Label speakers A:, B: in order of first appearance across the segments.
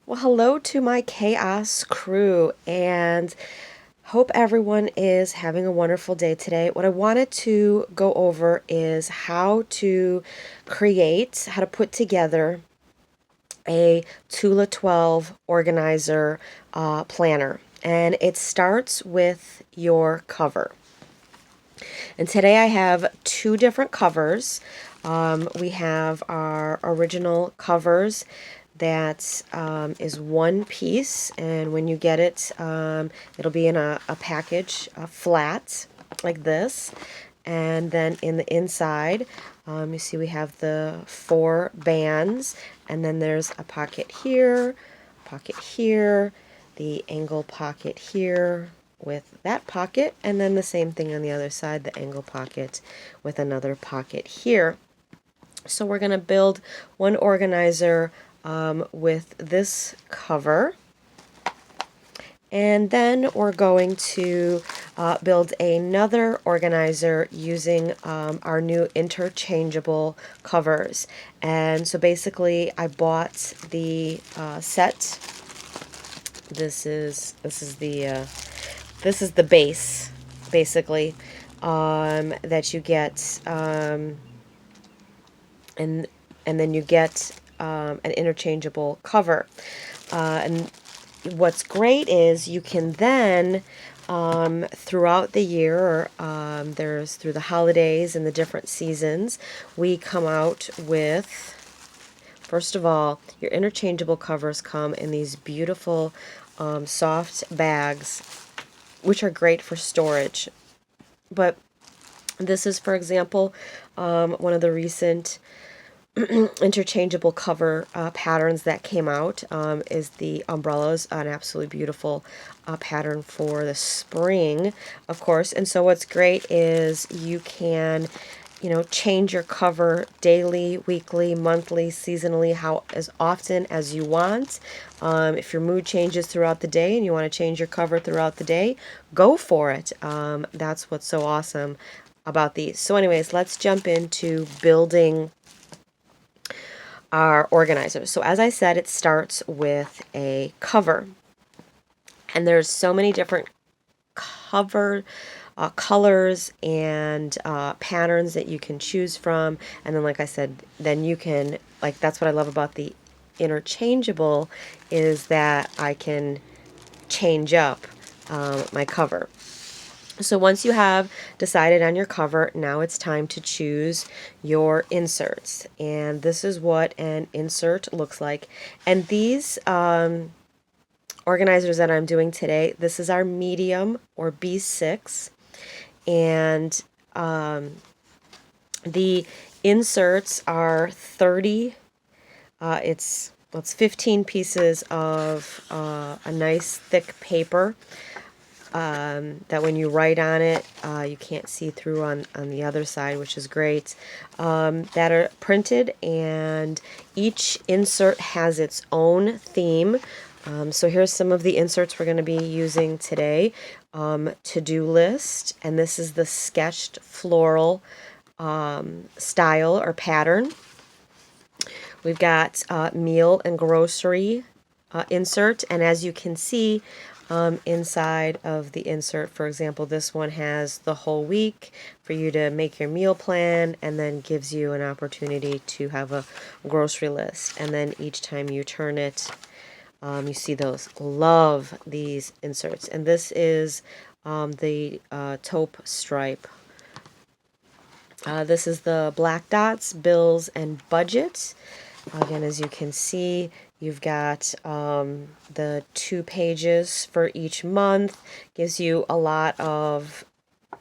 A: Well, hello to my chaos crew, and hope everyone is having a wonderful day today. What I wanted to go over is how to put together a Tula 12 organizer planner. And it starts with your cover. And today I have two different covers. We have our original covers that is one piece, and when you get it, it'll be in a package, flat, like this. And then in the inside, you see we have the 4 bands, and then there's a pocket here, the angle pocket here with that pocket, and then the same thing on the other side, the angle pocket with another pocket here. So we're going to build one organizer with this cover, and then we're going to build another organizer using our new interchangeable covers. And so basically I bought the set. This is the base, basically, that you get, and then you get an interchangeable cover. And what's great is you can then, throughout the year, there's through the holidays and the different seasons, we come out with, first of all, your interchangeable covers come in these beautiful soft bags, which are great for storage. But this is, for example, one of the recent interchangeable cover patterns that came out, is the umbrellas, an absolutely beautiful pattern for the spring, of course. And so what's great is you can, change your cover daily, weekly, monthly, seasonally, as often as you want. If your mood changes throughout the day and you want to change your cover throughout the day, go for it. That's what's so awesome about these. So anyways, let's jump into building our organizer. So as I said, it starts with a cover. And there's so many different cover colors and patterns that you can choose from. And then, like I said, then you can, that's what I love about the interchangeable, is that I can change up my cover. So once you have decided on your cover, now it's time to choose your inserts. And this is what an insert looks like. And these organizers that I'm doing today, this is our medium, or B6. And the inserts are 30. It's 15 pieces of a nice thick paper. That when you write on it, you can't see through on the other side, which is great, that are printed, and each insert has its own theme. So here's some of the inserts we're going to be using today. To-do list, and this is the sketched floral style or pattern. We've got meal and grocery insert, and as you can see, inside of the insert, for example, this one has the whole week for you to make your meal plan, and then gives you an opportunity to have a grocery list. And then each time you turn it, you see those. Love these inserts. And this is the taupe stripe. This is the black dots, bills, and budget. Again, as you can see, you've got the 2 pages for each month. Gives you a lot of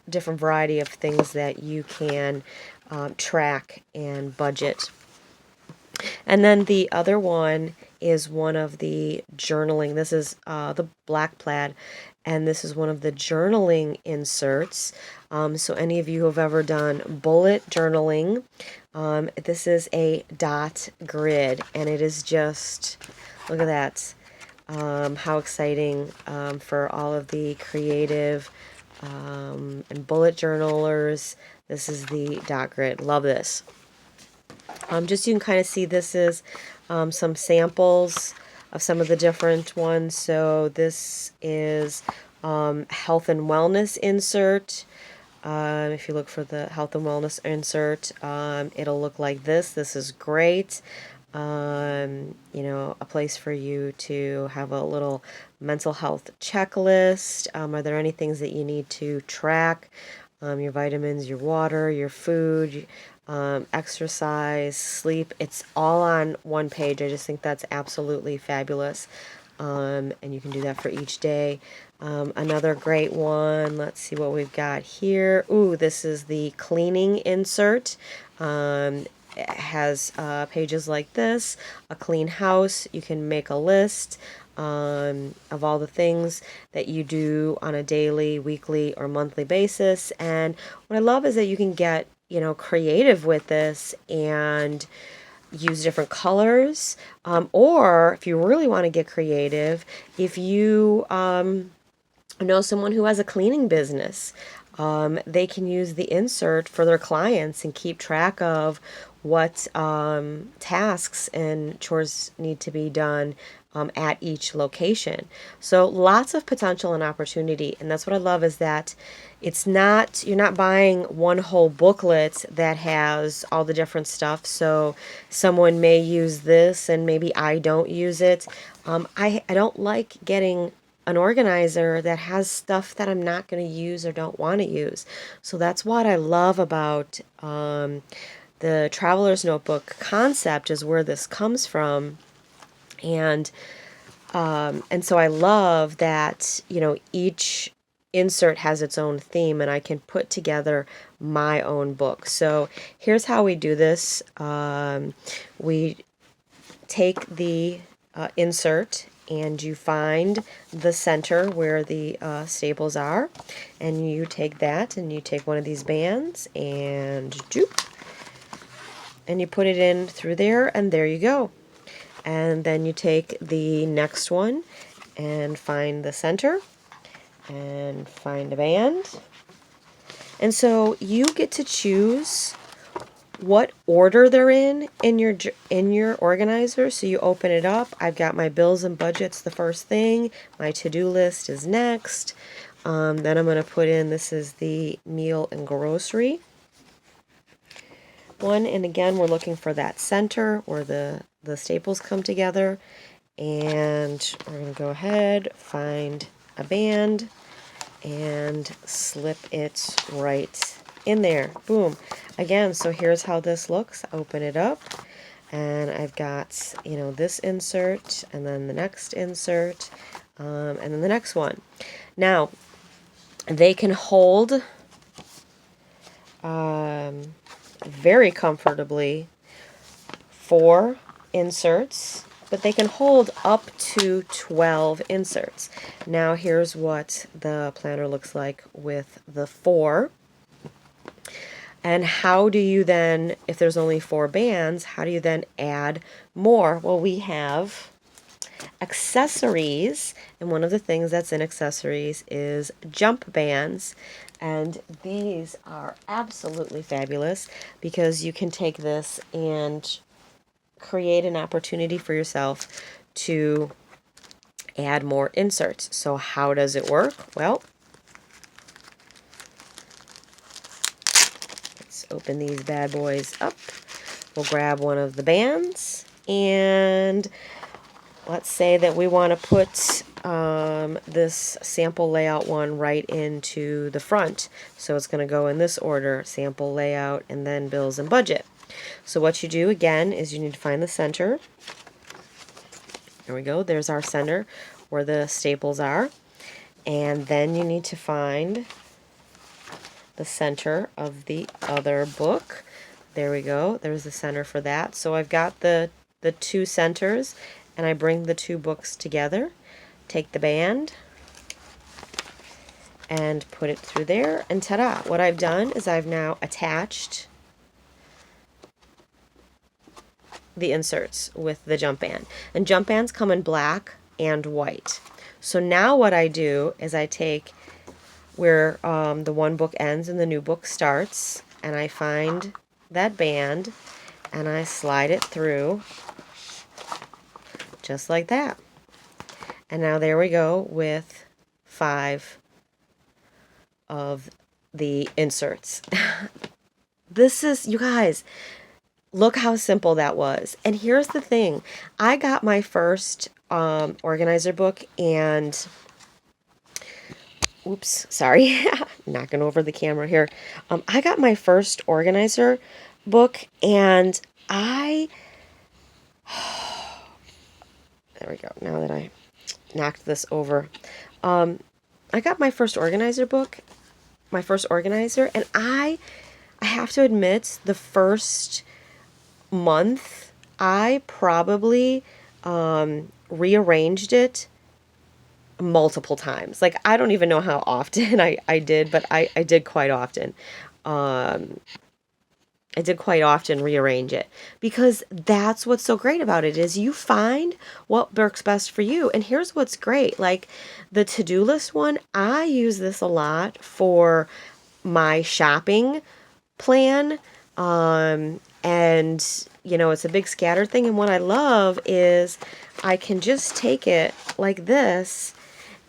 A: different variety of things that you can track and budget. And then the other one is one of the journaling. This is the black plaid, and this is one of the journaling inserts. So any of you who have ever done bullet journaling, this is a dot grid, and it is just, look at that, how exciting for all of the creative and bullet journalers. This is the dot grid. Love this. Just so you can kind of see, this is some samples of some of the different ones. So this is health and wellness insert. If you look for the health and wellness insert, it'll look like this. This is great. You know, a place for you to have a little mental health checklist. Are there any things that you need to track? Your vitamins, your water, your food, exercise, sleep. It's all on one page. I just think that's absolutely fabulous. And you can do that for each day. Another great one, let's see what we've got here. Ooh, this is the cleaning insert. It has pages like this, a clean house. You can make a list of all the things that you do on a daily, weekly, or monthly basis. And what I love is that you can get, you know, creative with this and use different colors, or if you really want to get creative, if you know someone who has a cleaning business, they can use the insert for their clients and keep track of what tasks and chores need to be done at each location. So lots of potential and opportunity, and that's what I love, is that it's not, you're not buying one whole booklet that has all the different stuff. So someone may use this and maybe I don't use it. I don't like getting an organizer that has stuff that I'm not going to use or don't want to use. So that's what I love about the Traveler's Notebook concept, is where this comes from. And so I love that, you know, each insert has its own theme and I can put together my own book. So here's how we do this. We take the insert and you find the center where the staples are, and you take that and you take one of these bands and and you put it in through there, and there you go. And then you take the next one and find the center and find a band. And so you get to choose what order they're in your organizer. So you open it up. I've got my bills and budgets the first thing. My to-do list is next. Then I'm going to put in, this is the meal and grocery one. And again, we're looking for that center where the staples come together. And we're going to go ahead, find a band, and slip it right in there. Boom. Again, so here's how this looks. Open it up, and I've got, you know, this insert, and then the next insert, and then the next one. Now, they can hold very comfortably 4 inserts, but they can hold up to 12 inserts. Now here's what the planner looks like with the 4. And how do you then, if there's only 4 bands, how do you then add more? Well, we have accessories, and one of the things that's in accessories is jump bands. And these are absolutely fabulous because you can take this and create an opportunity for yourself to add more inserts. So how does it work? Well, let's open these bad boys up. We'll grab one of the bands, and let's say that we want to put this sample layout one right into the front. So it's going to go in this order: sample layout and then bills and budget. So what you do again is you need to find the center. There we go. There's our center where the staples are. And then you need to find the center of the other book. There we go. There's the center for that. So I've got the 2 centers, and I bring the 2 books together. Take the band and put it through there, and ta-da! What I've done is I've now attached the inserts with the jump band. And jump bands come in black and white. So now what I do is I take where the one book ends and the new book starts, and I find that band and I slide it through just like that. And now there we go with 5 of the inserts. This is, you guys, look how simple that was. And here's the thing. I got my first organizer book and, oops, sorry, knocking over the camera here. I got my first organizer book and there we go, now that I knocked this over. I got my first organizer book, my first organizer, and I have to admit, the first month, I probably rearranged it multiple times. Like, I don't even know how often I did, but I did quite often. I did quite often rearrange it because that's what's so great about it is you find what works best for you. And here's what's great. Like the to-do list one, I use this a lot for my shopping plan. And you know, it's a big scattered thing. And what I love is I can just take it like this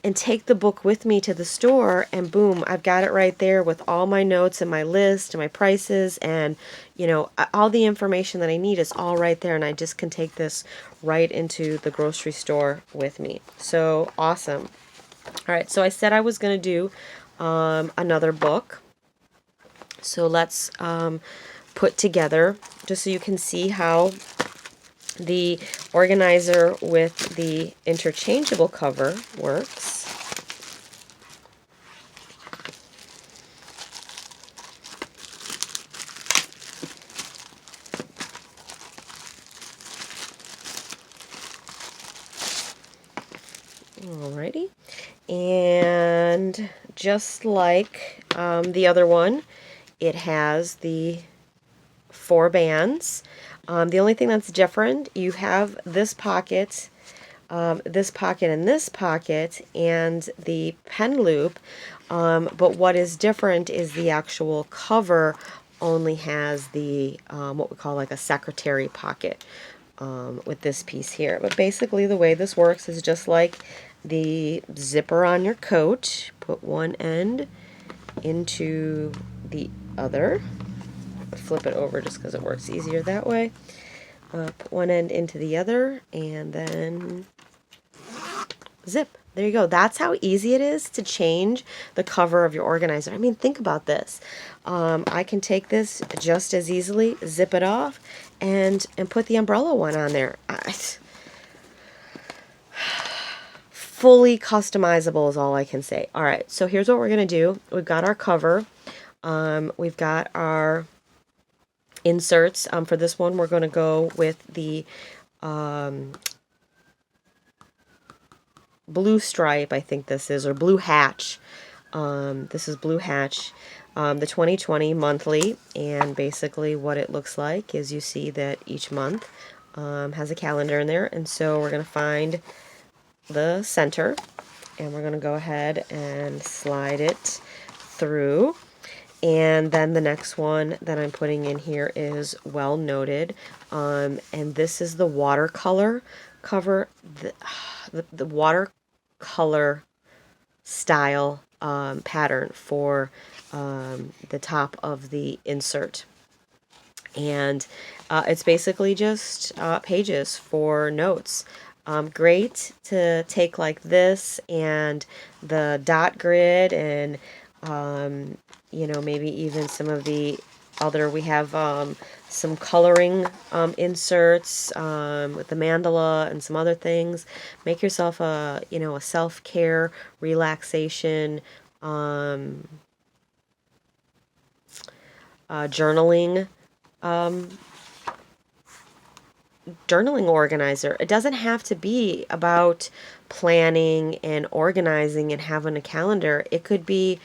A: and take the book with me to the store, and boom, I've got it right there with all my notes and my list and my prices, and you know, all the information that I need is all right there, and I just can take this right into the grocery store with me. So awesome. All right, so I said I was going to do another book. So let's put together, just so you can see how the organizer with the interchangeable cover works. Alrighty, and just like the other one, it has the 4 bands. The only thing that's different, you have this pocket, and this pocket, and the pen loop. But what is different is the actual cover only has the what we call like a secretary pocket with this piece here. But basically the way this works is just like the zipper on your coat. Put one end into the other. Flip it over just because it works easier that way. Put one end into the other and then zip. There you go. That's how easy it is to change the cover of your organizer. I mean, think about this. I can take this just as easily, zip it off, and put the umbrella one on there. Fully customizable is all I can say. All right, so here's what we're going to do. We've got our cover. We've got our inserts. For this one, we're going to go with the blue stripe, I think this is, or blue hatch. This is blue hatch, the 2020 monthly, and basically what it looks like is you see that each month has a calendar in there, and so we're going to find the center, and we're going to go ahead and slide it through. And then the next one that I'm putting in here is Well Noted, and this is the watercolor cover, the watercolor style pattern for the top of the insert. And it's basically just pages for notes. Great to take like this and the dot grid and you know, maybe even some of the other, we have some coloring inserts with the mandala and some other things. Make yourself a, you know, a self-care, relaxation, journaling organizer. It doesn't have to be about planning and organizing and having a calendar. It could be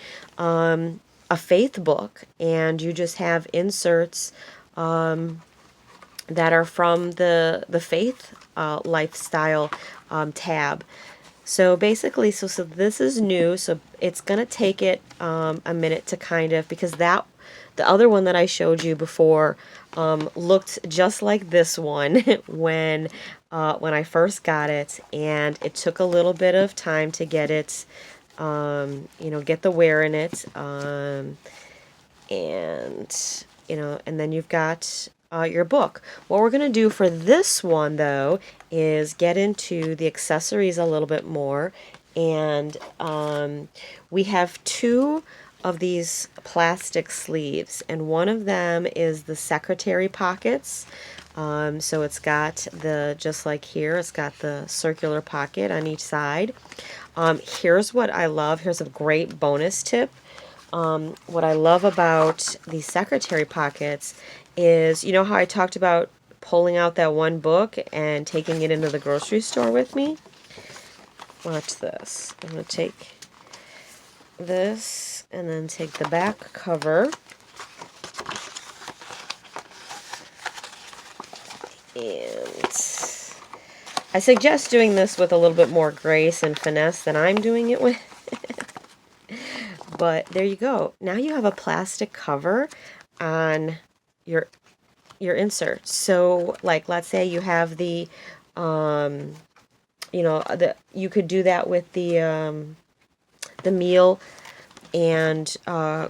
A: a faith book, and you just have inserts that are from the faith lifestyle tab. So basically, so this is new, so it's going to take it a minute to kind of, because the other one that I showed you before, looked just like this one when I first got it, and it took a little bit of time to get it, get the wear in it, and and then you've got your book. What we're going to do for this one, though, is get into the accessories a little bit more, and we have two of these plastic sleeves, and one of them is the secretary pockets. So it's got just like here, it's got the circular pocket on each side. Here's what I love. Here's a great bonus tip. What I love about these secretary pockets is, you know how I talked about pulling out that one book and taking it into the grocery store with me? Watch this. I'm going to take this and then take the back cover and I suggest doing this with a little bit more grace and finesse than I'm doing it with. But there you go. Now you have a plastic cover on your insert. So like, let's say you have the you could do that with the meal and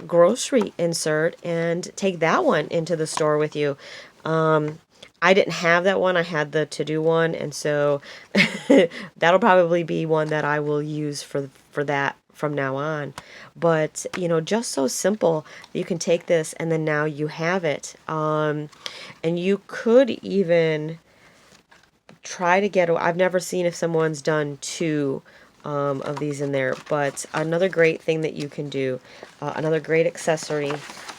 A: grocery insert and take that one into the store with you. I didn't have that one. I had the to-do one, and so that'll probably be one that I will use for that from now on. But just so simple, you can take this and then now you have it. And you could even try to get, I've never seen if someone's done two of these in there, but another great thing that you can do, another great accessory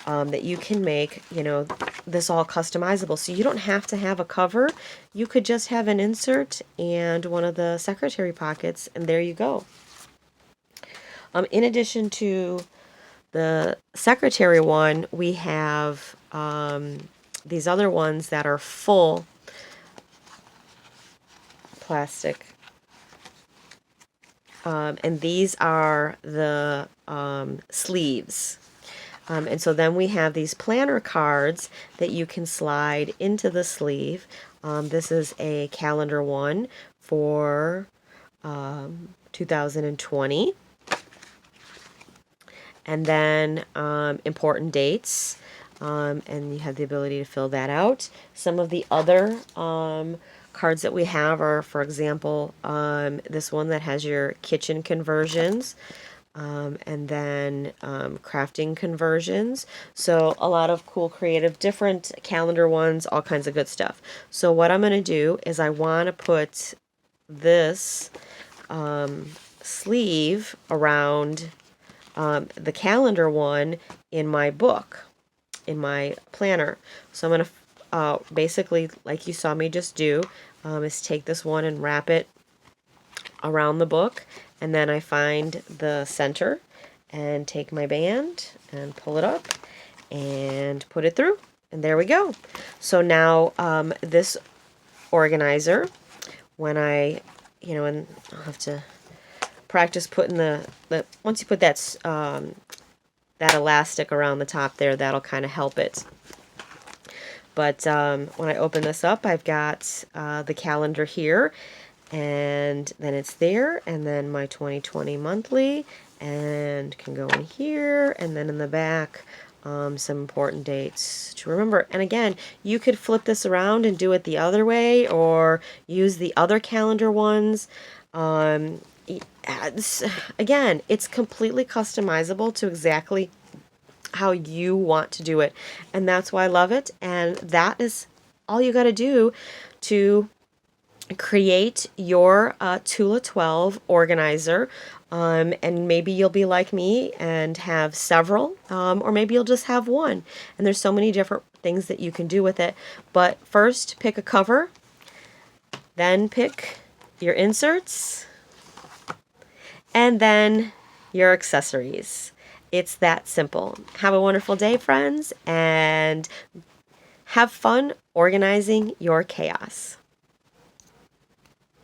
A: that you can make, this all customizable. So you don't have to have a cover. You could just have an insert and one of the secretary pockets, and there you go. In addition to the secretary one, we have these other ones that are full plastic. And these are the sleeves. And so then we have these planner cards that you can slide into the sleeve. This is a calendar one for 2020. And then important dates, and you have the ability to fill that out. Some of the other cards that we have are, for example, this one that has your kitchen conversions, and then crafting conversions. So a lot of cool, creative, different calendar ones, all kinds of good stuff. So what I'm going to do is I want to put this sleeve around the calendar one in my book, in my planner. So I'm going to basically, like you saw me just do, is take this one and wrap it around the book, and then I find the center and take my band and pull it up and put it through, and there we go. So now this organizer, when I, and I'll have to practice putting the once you put that elastic around the top there, that'll kind of help it. But when I open this up, I've got the calendar here, and then it's there, and then my 2020 monthly, and can go in here, and then in the back some important dates to remember. And again, you could flip this around and do it the other way, or use the other calendar ones. Again, it's completely customizable to exactly how you want to do it, and that's why I love it. And that is all you got to do to create your Tula 12 organizer. And maybe you'll be like me and have several, or maybe you'll just have one, and there's so many different things that you can do with it. But first, pick a cover, then pick your inserts, and then your accessories. It's that simple. Have a wonderful day, friends, and have fun organizing your chaos.